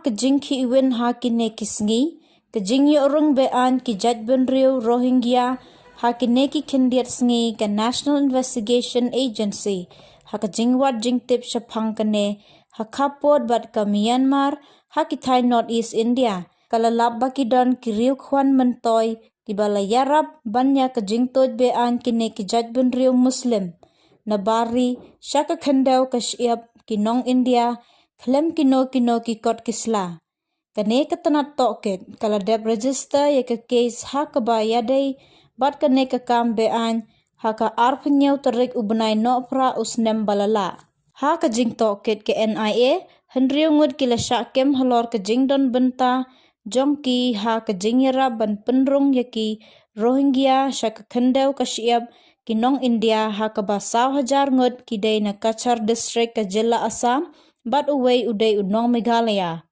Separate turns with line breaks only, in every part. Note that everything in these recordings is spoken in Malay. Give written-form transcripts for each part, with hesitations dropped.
kejing ki iwen ha kine kisngi, kejing yo rung Be-Ain ki jaj benriu Rohingya, ha kine ki kindiat sngi ka National Investigation Agency, ha kejing wat jing tip syapang kane, ha kapot bat ka Myanmar, ha ki Thai North East India, kalalap bakidon ki riu kwan mentoy, ki bala yarab banya kejing toj Be-Ain kine ki jaj benriu Muslim, nabari syaka khendau ka syab ki nong India, klem kino ki kot kisla. Kane ketanat toket, kala dep register ya ke case ha ke bayadai, bat kane ke kam Be-Ain, ha ka arpenyau terik ubnai no pra usnem balala. Ha ke jing toket ke NIA, hendriu Ngut kila syakem halor ke jing don benta, jongki ha ke jing yara ban Pynrung yaki Rohingya syaka kendau ka syab ki nong India ha ke basau hajar Ngut ki day na Kachar district ke jela Assam, bat uwei udai unong Meghalaya.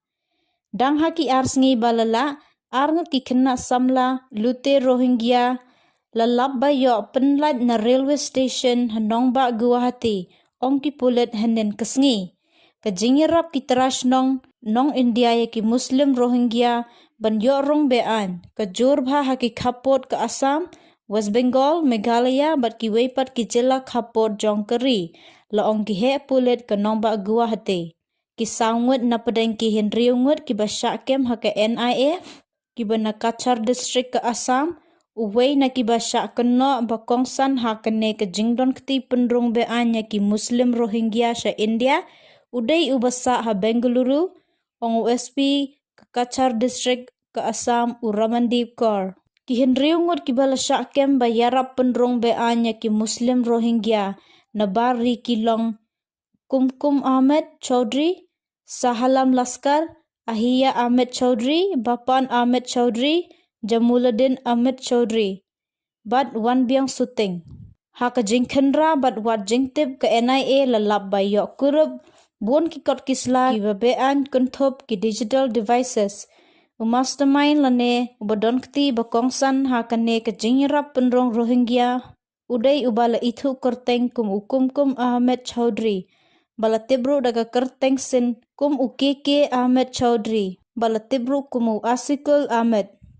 Dang haki arsngi balala, arngut ki kena samla, lute Rohingya, lalap bayo penlat na railway station hanong ba Guwahati, ong ki pulit henen kesngi. Kajingirap ki terash nong India ya ki Muslim Rohingya, ban yorong Be-Ain, kajur bha haki kapot ke Assam, West Bengal, Meghalaya, bat ki weipat ki jela kapot jongkeri, laong ki he pulit ke nong ba Guwahati. Ki Ngut na pedang ki hendriu Ngut ki basyakem ha ke NIA, ki bana Kachar district ke Assam, uwei na ki basyak keno bakongsan ha kene ke jingdon keti Pynrung Be-Ain ya ki Muslim Rohingya sya India, udai ubasa ha Bengaluru, ong USP ke Kachar district ke Assam Uramandip Kor. Ki hendriu Ngut ki bala syakem bayarap Pynrung Be-Ain ya ki Muslim Rohingya, nabari ki long Kumkum Ahmed Chaudhry, Sahalam Laskar, Ahiya Ahmed Chaudhry, Bapan Ahmed Chaudhry, Jamuluddin Ahmed Chaudhry, bat wan biang suting. Ha ka jing kendra bat wat jing tip ke NIA lalap bayok kurup, buon ki kot kisla ki Be-Ain kuntop ki digital devices. Mastermind lane ubadon keti bakongsan ha kane ke jing rap Pynrung Rohingya, udai ubala itu kerteng kum Ahmed Chaudhry, bala tibru daga kerteng sin kum ukeke Ahmed Chaudhry, bala tibru kumu Asikul Ahmed.